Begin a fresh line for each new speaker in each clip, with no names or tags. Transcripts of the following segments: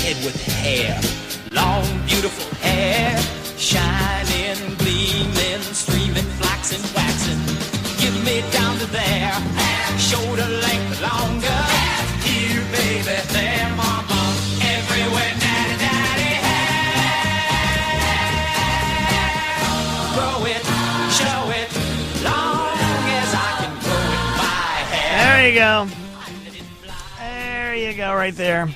head with hair, long, beautiful hair, shining, gleaming, streaming, flaxing, waxing. Give me down to there, shoulder length longer. Here, baby, there, mama, everywhere, daddy, daddy, hair. Grow it, show it, long as I can grow it by hair.
There you go. There you go, right there.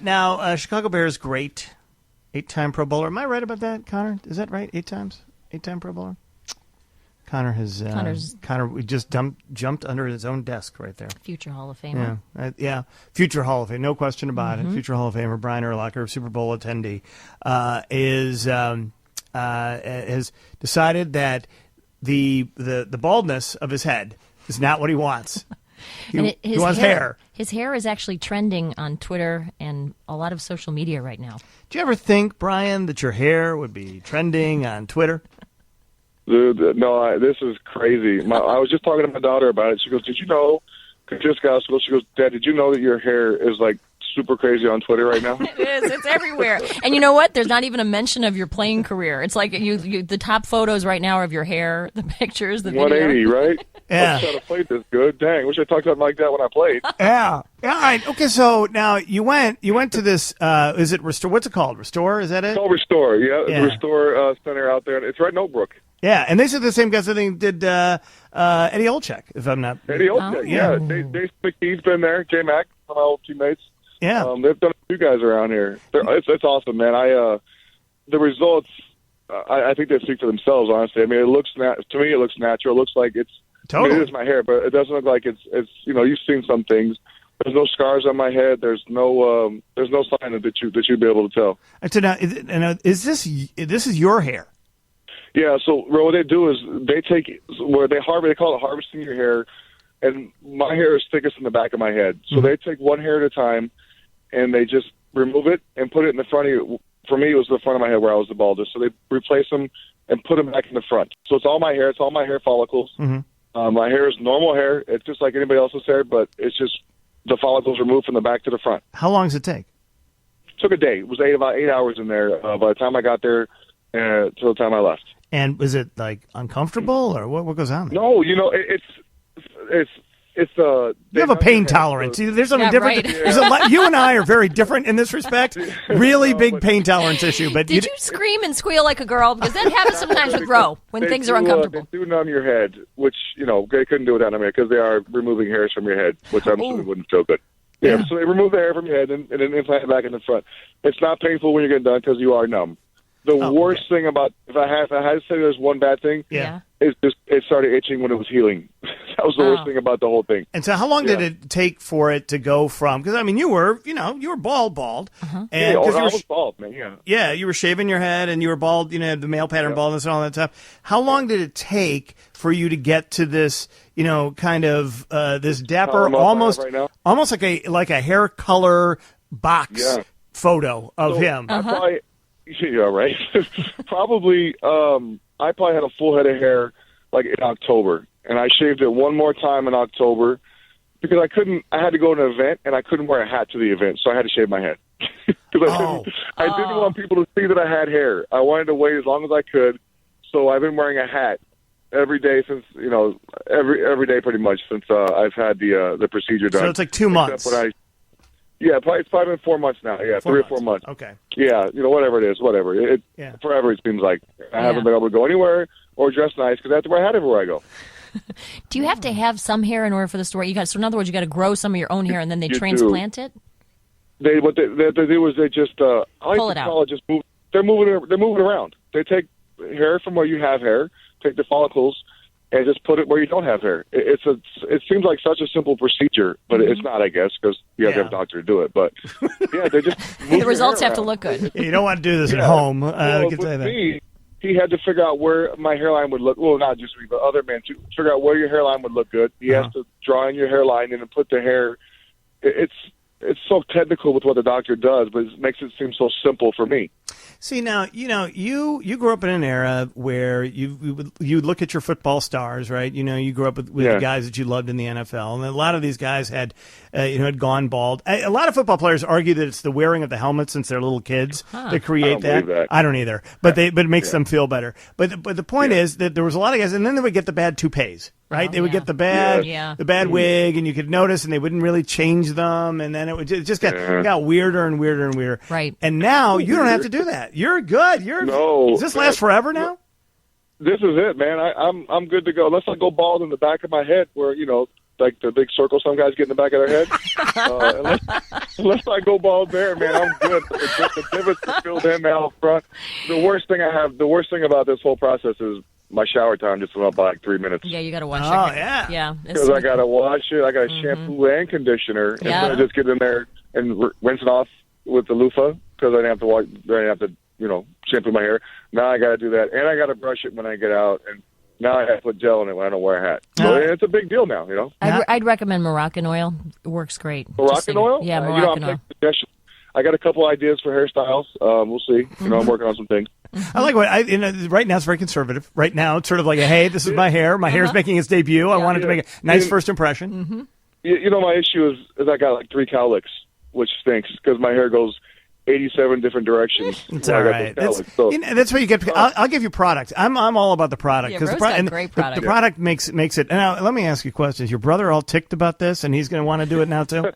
Now, Chicago Bears great, 8-time Pro Bowler. Am I right about that, Connor? Is that right? 8-time Pro Bowler. Connor we just jumped under his own desk right there.
Future Hall of Famer.
Yeah, future Hall of Fame, no question about it. Future Hall of Famer Brian Urlacher, Super Bowl attendee, has decided that the baldness of his head is not what he wants. He wants hair.
His hair is actually trending on Twitter and a lot of social media right now.
Do you ever think, Brian, that your hair would be trending on Twitter?
Dude, no, this is crazy. I was just talking to my daughter about it. She goes, "Did you know?" Just got out of school. She goes, "Dad, did you know that your hair is like super crazy on Twitter right now?"
It is. It's everywhere. And you know what? There's not even a mention of your playing career. It's like the top photos right now are of your hair, the pictures, the video.
180, right?
Yeah.
I was trying to play this good. Dang, wish I talked about like that when I played.
Yeah. All right. Okay. So now you went to this. Is it Restore? What's it called? Restore? Is that it?
It's called Restore. Yeah.
Yeah.
Restore Center out there. It's right in Oakbrook.
Yeah, and these are the same guys I think did Eddie Olczyk, if I'm not.
Eddie Olczyk, yeah. Dave McKee's been there. J Mac, one of my old teammates.
Yeah.
They've done a few guys around here. It's awesome, man. The results, I think they speak for themselves. Honestly, I mean, to me, it looks natural. It looks like it's.
Totally.
I mean, it is my hair, but it doesn't look like it's. You've seen some things. There's no scars on my head. There's no sign that you'd be able to tell.
And so now, is this is your hair?
Yeah, so what they do is they call it harvesting your hair, and my hair is thickest in the back of my head. So they take one hair at a time, and they just remove it and put it in the front of you. For me, it was the front of my head where I was the baldest. So they replace them and put them back in the front. So it's all my hair. It's all my hair follicles.
Mm-hmm.
My hair is normal hair. It's just like anybody else's hair, but it's just the follicles removed from the back to the front.
How long does it take?
It took a day. It was about 8 hours in there by the time I got there till the time I left.
And was it like uncomfortable or what goes on there?
No, it's
you have a pain tolerance. There's something different.
Right.
There's a lot, you and I are very different in this respect. Really big pain tolerance issue. But
did you scream and squeal like a girl? Because that happens sometimes with Ro when things are uncomfortable.
They do numb your head, which they couldn't do without numbing because they are removing hairs from your head, which I'm assuming wouldn't feel good. Yeah, so they remove the hair from your head and then implant it back in the front. It's not painful when you're getting done because you are numb. The worst thing about if I had to say there's one bad thing, is just it started itching when it was healing. That was the worst thing about the whole thing.
And so, how long did it take for it to go from? Because I mean, you were bald,
and I was bald, man.
Yeah, you were shaving your head, and you were bald. You know, the male pattern baldness and all that stuff. How long did it take for you to get to this? Kind of this dapper, almost like a hair color box photo of him.
Yeah, right. Probably, I probably had a full head of hair like in October, and I shaved it one more time in October because I had to go to an event, and I couldn't wear a hat to the event, so I had to shave my head. Because I didn't want people to see that I had hair. I wanted to wait as long as I could, so I've been wearing a hat every day since, every day pretty much since I've had the procedure done.
So it's like 2 months.
It's probably been 4 months now. Yeah, 3 or 4 months.
Okay.
Yeah, whatever it is, whatever. Forever it seems like. I haven't been able to go anywhere or dress nice because I have to wear a hat everywhere I go.
Do you have to have some hair in order for the story? So in other words, you got to grow some of your own hair and then they transplant it?
What they do is they just
pull it out.
They're moving it around. They take hair from where you have hair, take the follicles, and just put it where you don't have hair. It seems like such a simple procedure, but it's not, I guess, because you have to have a doctor to do it. But they just
the results have to look good.
You don't want to do this at home.
With me, he had to figure out where my hairline would look. Well, not just me, but other men too. Figure out where your hairline would look good. He has to draw in your hairline and then put the hair. It's it's so technical with what the doctor does, but it makes it seem so simple for me.
See, now, you grew up in an era where you look at your football stars, right? You grew up with the guys that you loved in the NFL, and a lot of these guys had gone bald. A lot of football players argue that it's the wearing of the helmet since they're little kids that create that. I don't either, but it makes them feel better. But the point is that there was a lot of guys, and then they would get the bad toupees. Right, they would get the bad wig, and you could notice, and they wouldn't really change them, and then it just got weirder and weirder and weirder.
Right,
and now you don't have to do that. You're good. Does this last forever now?
This is it, man. I'm good to go. Unless I go bald in the back of my head, where like the big circle some guys get in the back of their head. Unless I go bald there, man, I'm good. The divots are filled in now up front. The worst thing about this whole process is my shower time just went up by like 3 minutes.
Yeah, you got to wash it.
Oh, yeah.
Yeah.
Because I got to wash it. I got to shampoo and conditioner. And then I just get in there and rinse it off with the loofah because I didn't have to wash, I didn't have to, shampoo my hair. Now I got to do that. And I got to brush it when I get out. And now I have to put gel in it when I don't wear a hat. So it's a big deal now,
I'd recommend Moroccan oil. It works great.
Moroccan oil?
Yeah, Moroccan oil.
I got a couple ideas for hairstyles. We'll see. I'm working on some things.
I like right now it's very conservative. Right now it's sort of like, hey, this is my hair. My hair's making its debut. I wanted to make a nice first impression.
Mm-hmm. My issue is I got like 3 cowlicks, which stinks because my hair goes 87 different directions.
It's all right. That's what you get. I'll give you product. I'm all about the product
because great product.
The product makes it. Now let me ask you a question. Is your brother all ticked about this, and he's going to want to do it now too?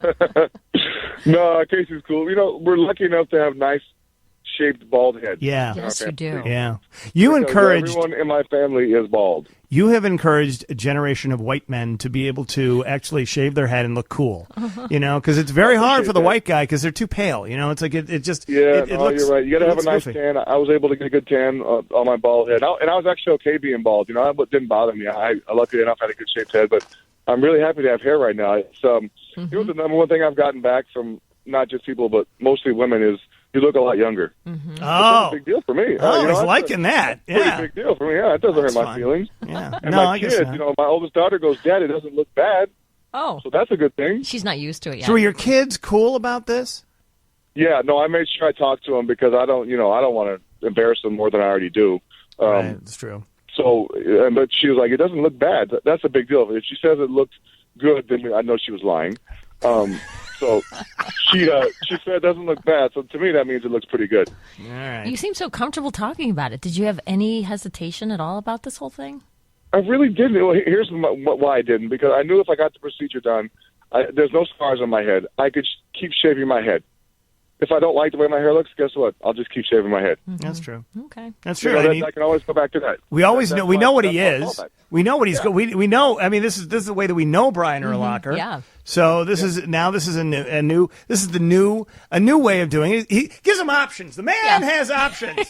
No, Casey's cool. We're lucky enough to have nice shaped bald heads.
Yeah.
Yes, you do.
Yeah. Everyone
in my family is bald.
You have encouraged a generation of white men to be able to actually shave their head and look cool. Because it's very hard for the white guy because they're too pale. It's like it just.
Yeah,
it looks,
you're right. You got to have a nice
goofy.
tan. I was able to get a good tan on my bald head, and I was actually okay being bald. It didn't bother me. I lucky enough had a good shaped head, but I'm really happy to have hair right now. It's the number one thing I've gotten back from not just people but mostly women is you look a lot younger.
Mm-hmm.
Oh, that's a big deal for me.
Oh, he's liking that. Yeah,
pretty big deal for me. Yeah, it doesn't hurt my feelings.
Yeah,
and my kids, my oldest daughter goes, "Dad, it doesn't look bad."
Oh,
so that's a good thing.
She's not used to it yet.
So, are your kids cool about this?
Yeah, no, I made sure I talked to them because I don't want to embarrass them more than I already do.
Right, that's true.
So, but she was like, "It doesn't look bad." That's a big deal. If she says it looks good, then I know she was lying. So she said it doesn't look bad. So to me, that means it looks pretty good.
All right.
You seem so comfortable talking about it. Did you have any hesitation at all about this whole thing?
I really didn't. Well, here's why I didn't. Because I knew if I got the procedure done, there's no scars on my head. I could keep shaving my head. If I don't like the way my hair looks, guess what? I'll just keep shaving my head.
Mm-hmm. That's true.
Okay.
That's true.
I can always go back to that.
We always know. We know what he is. We know what he's going. We know. I mean, this is the way that we know Brian Urlacher.
Yeah.
So this is a new way of doing it. He gives him options. The man has options.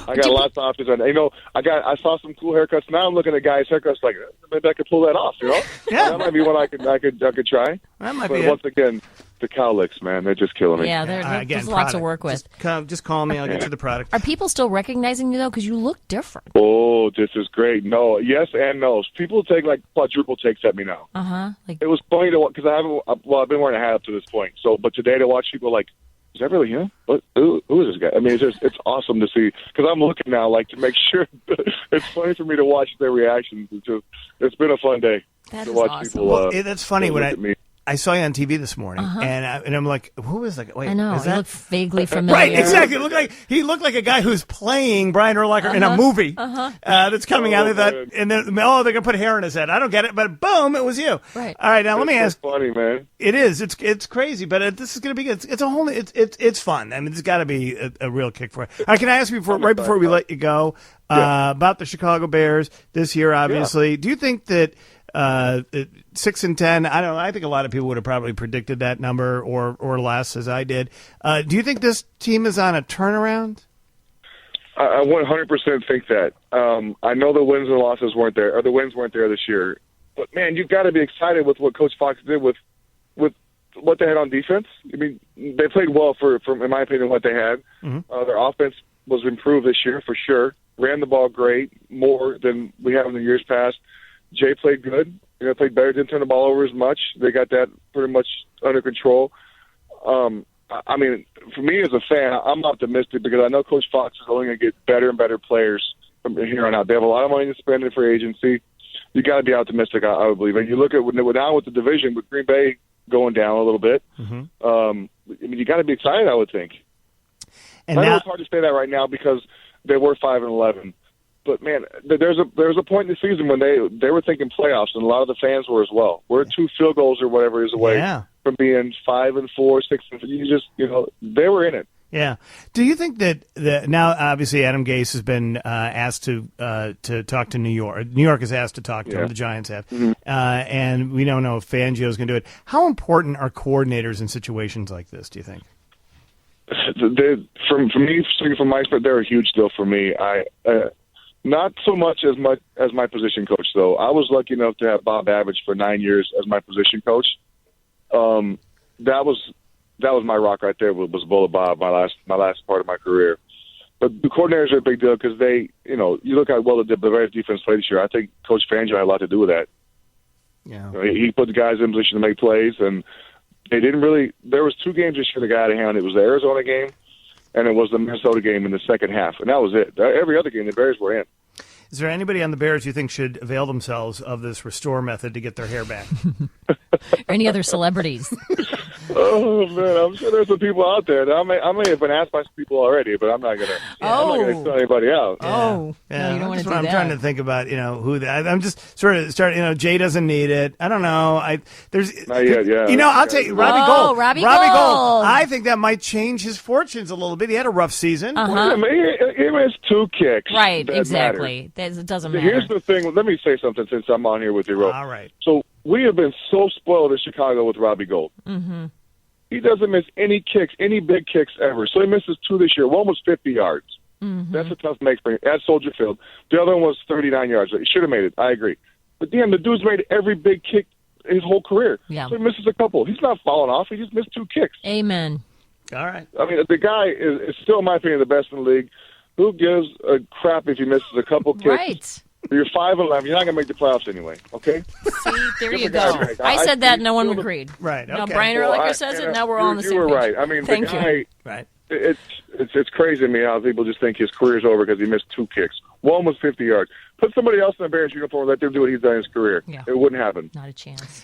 I got lots of options. And, I saw some cool haircuts. Now I'm looking at guys' haircuts like maybe I could pull that off.
Yeah.
That might be one I could try.
That might
but
be
once again, the cowlicks, man, they're just killing me.
Yeah, there's lots to work with.
Just call me. I'll get you the product.
Are people still recognizing you though? Because you look different.
Oh, this is great. No, yes and no. People take like quadruple takes at me now. It was funny to because I've been wearing a hat up to this point. So, but today to watch people like, is that really him? Who is this guy? I mean, it's awesome to see because I'm looking now like to make sure. It's funny for me to watch their reactions. It's been a fun day to watch
awesome.
people.
That's funny when I saw you on TV this morning, and I'm like, who is that? Wait,
I know.
Is that...
He looked vaguely familiar.
Right, exactly. He looked like a guy who's playing Brian Urlacher in a movie that's coming out of that. And then, they're going to put hair in his head. I don't get it, but boom, it was you.
Right.
All right, now let me ask.
Funny, man.
It is. It's crazy, but this is going to be good. It's a whole. It's fun. I mean, there's got to be a real kick for it. All right, can I ask you before we let you go about the Chicago Bears this year? Obviously, do you think that? 6-10. I don't know. I think a lot of people would have probably predicted that number or less, as I did. Do you think this team is on a turnaround?
I 100% think that. I know the wins and losses weren't there, or the wins weren't there this year. But man, you've got to be excited with what Coach Fox did with what they had on defense. I mean, they played well for in my opinion, what they had. Mm-hmm. Their offense was improved this year for sure. Ran the ball great, more than we have in the years past. Jay played good. Played better. Didn't turn the ball over as much. They got that pretty much under control. I mean, for me as a fan, I'm optimistic because I know Coach Fox is only going to get better and better players from here on out. They have a lot of money to spend in free agency. You got to be optimistic, I would believe. And you look at now with the division, with Green Bay going down a little bit. Mm-hmm. I mean, you got to be excited, I would think. And I know it's hard to say that right now because they were 5-11. But man, there's a point in the season when they were thinking playoffs, and a lot of the fans were as well. We're 2 field goals or whatever is away from being 5-4, 6-4. They were in it.
Yeah. Do you think that now obviously Adam Gase has been asked to talk to New York. New York is asked to talk to him. The Giants have, and we don't know if Fangio is going to do it. How important are coordinators in situations like this? Do you think?
From me, from my perspective, they're a huge deal for me. Not so much as my position coach, though. I was lucky enough to have Bob Babbage for 9 years as my position coach. That was my rock right there. Was Bullet Bob, my last part of my career. But the coordinators are a big deal because they, you look at the Bears defense played this year. I think Coach Fangio had a lot to do with that.
Yeah,
he put the guys in position to make plays, and they didn't really. There was 2 games this year that got out of hand. It was the Arizona game, and it was the Minnesota game in the second half, and that was it. Every other game, the Bears were in.
Is there anybody on the Bears you think should avail themselves of this restore method to get their hair back?
Any other celebrities?
Oh man, I'm sure there's some people out there. I may have been asked by some people already, but I'm not gonna tell anybody out.
Oh,
yeah.
No, you don't want to do
I'm
that.
trying to think about who that. I'm just sort of starting. Jay doesn't need it. I don't know. There's
not yet. Yeah.
I'll tell you, Robbie Gold.
Robbie Gold.
I think that might change his fortunes a little bit. He had a rough season.
He missed 2 kicks.
Right.
That
Exactly. It doesn't matter.
Here's the thing. Let me say something since I'm on here with you, Ro.
All right.
So we have been so spoiled in Chicago with Robbie Gold.
Mm-hmm.
He doesn't miss any kicks, any big kicks ever. So he misses 2 this year. One was 50 yards.
Mm-hmm.
That's a tough make for him at Soldier Field. The other one was 39 yards. He should have made it. I agree. But damn, the dude's made every big kick his whole career.
Yeah.
So he misses a couple. He's not falling off. He just missed 2 kicks.
Amen.
All right.
I mean, the guy is still, in my opinion, the best in the league. Who gives a crap if he misses a couple kicks?
Right.
You're 5-11. You're not going to make the playoffs anyway, okay?
See, there you go. I said that, no one agreed.
Right, okay.
Now Brian Urlacher says it, now we're all on the same page.
You were right. I mean,
Thank
the guy,
you.
Right.
It's crazy to me how people just think his career's over because he missed 2 kicks. One was 50 yards. Put somebody else in a Bears uniform and let them do what he's done in his career. Yeah. It wouldn't happen.
Not a chance.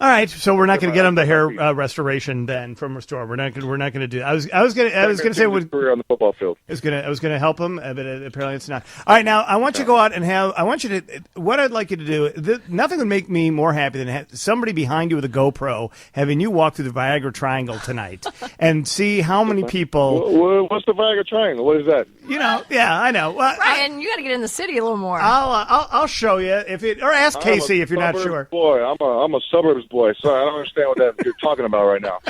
All right, so we're not going to get him the hair restoration then from Restore. We're not going to do. I was going to say
career on the football field.
I was going to help him, but apparently it's not. All right, now I want you to go out and have. I want you to. What I'd like you to do. Nothing would make me more happy than have somebody behind you with a GoPro having you walk through the Viagra Triangle tonight and see how many people.
What's the Viagra Triangle? What is that?
Yeah, I know. Well,
Brian, you got to get in the city a little more.
I'll show you or ask Casey if you're not sure.
Boy, I'm a suburbs boy. Sorry, I don't understand what you're talking about right now.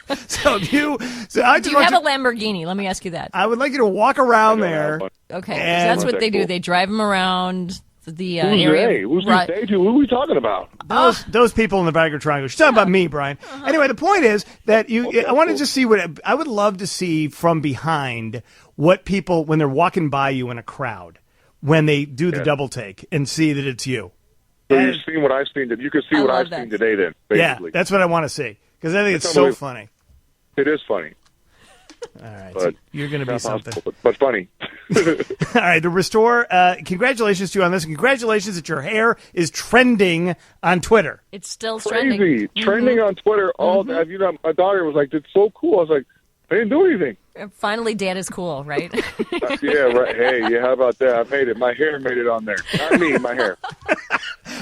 Do you have
a Lamborghini? Let me ask you that.
I would like you to walk around there.
Okay, that's what they do. They drive them around the
Who's
area.
They? Who's they? Who are we talking about?
Those people in the Viagra Triangle. She's talking about me, Brian. Anyway, the point is that I want to just see I would love to see from behind what people when they're walking by you in a crowd when they do the double take and see that it's you.
So you've seen what I've seen. You can see what I've seen today. Then, basically.
Yeah, that's what I want to see because I think it's so funny.
It is funny.
All right, so you're going to be something,
but funny.
All right, the Restore. Congratulations to you on this. And congratulations that your hair is trending on Twitter.
It's still
crazy trending on Twitter. All that. My daughter was like, "It's so cool." I was like, "I didn't do anything."
Finally, Dad is cool, right?
Yeah, right. Hey, how about that? I made it. My hair made it on there. Not me, my hair.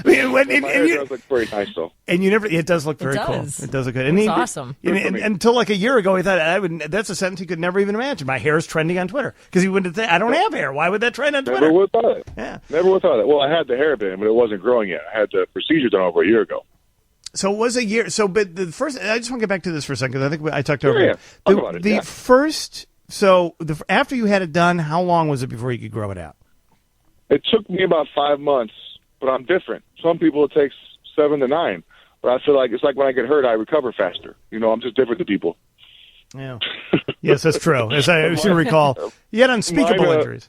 My hair does look very nice, though.
And it does look very cool. It does look good.
It's awesome.
Until like a year ago, he thought that's a sentence he could never even imagine. My hair is trending on Twitter because he wouldn't say, I don't have hair. Why would that trend on Twitter?
Never would have thought it.
Yeah.
Never would have thought it. Well, I had the hair bit, but it wasn't growing yet. I had the procedure done over a year ago.
So it was a year. So, but the first, I just want to get back to this for a second because I think I talked over
it.
Talk about it. First, after you had it done, how long was it before you could grow it out?
It took me about 5 months, but I'm different. Some people it takes 7 to 9, but I feel like it's like when I get hurt, I recover faster. I'm just different than people.
Yeah. Yes, that's true. As I seem to recall, you had unspeakable injuries.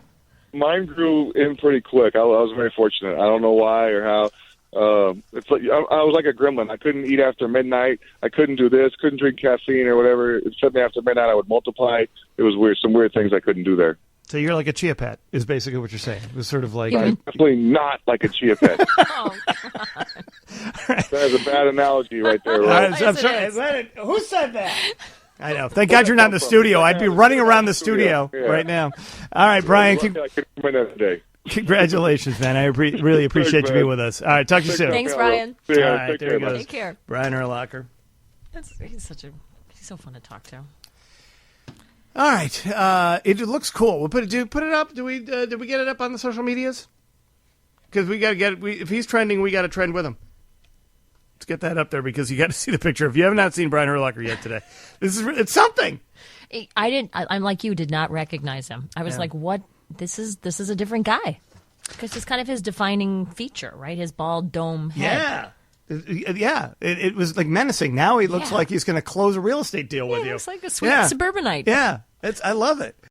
Mine grew in pretty quick. I was very fortunate. I don't know why or how. It's like I was like a gremlin. I couldn't eat after midnight. I couldn't do this. Couldn't drink caffeine or whatever. It said me after midnight I would multiply. It was weird. Some weird things I couldn't do there.
So you're like a chia pet, is basically what you're saying. It was sort of like
I'm definitely not like a chia pet.
Oh, God.
That is a bad analogy right there. Right?
I'm sorry. Who said that? I know. Thank God you're not in the studio. I'd be running around the studio right now. All right, Brian.
I could come in that day.
Congratulations, man. I really appreciate you being with us. All right, talk to you soon.
Thanks, Brian.
See ya.
All right,
Take
there
care,
he
man.
goes.
Take care.
Brian Urlacher.
He's so fun to talk to.
All right, it looks cool. We'll put it up. Did we get it up on the social medias? Because we got to get if he's trending, we got to trend with him. Let's get that up there because you got to see the picture. If you have not seen Brian Urlacher yet today, it's something.
I'm like you, did not recognize him. I was like, what? This is a different guy. Because it's kind of his defining feature, right? His bald dome head.
Yeah. It was like menacing. Now he looks like he's going to close a real estate deal with you.
He looks like a sweet suburbanite.
Yeah. I love it.